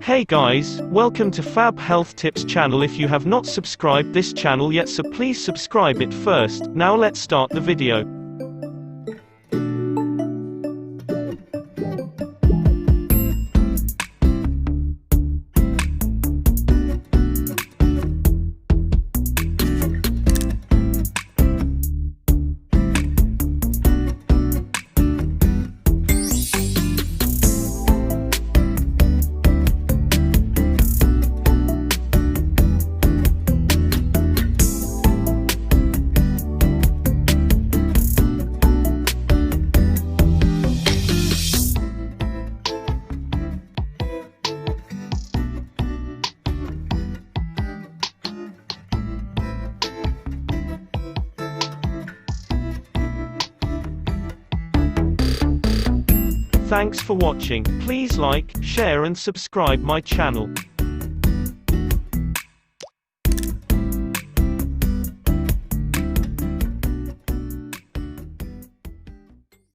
Hey guys, welcome to Fabhealthtips channel. If you have not subscribed this channel yet, so please subscribe it first. Now let's start the video. Thanks for watching. Please like, share and subscribe my channel.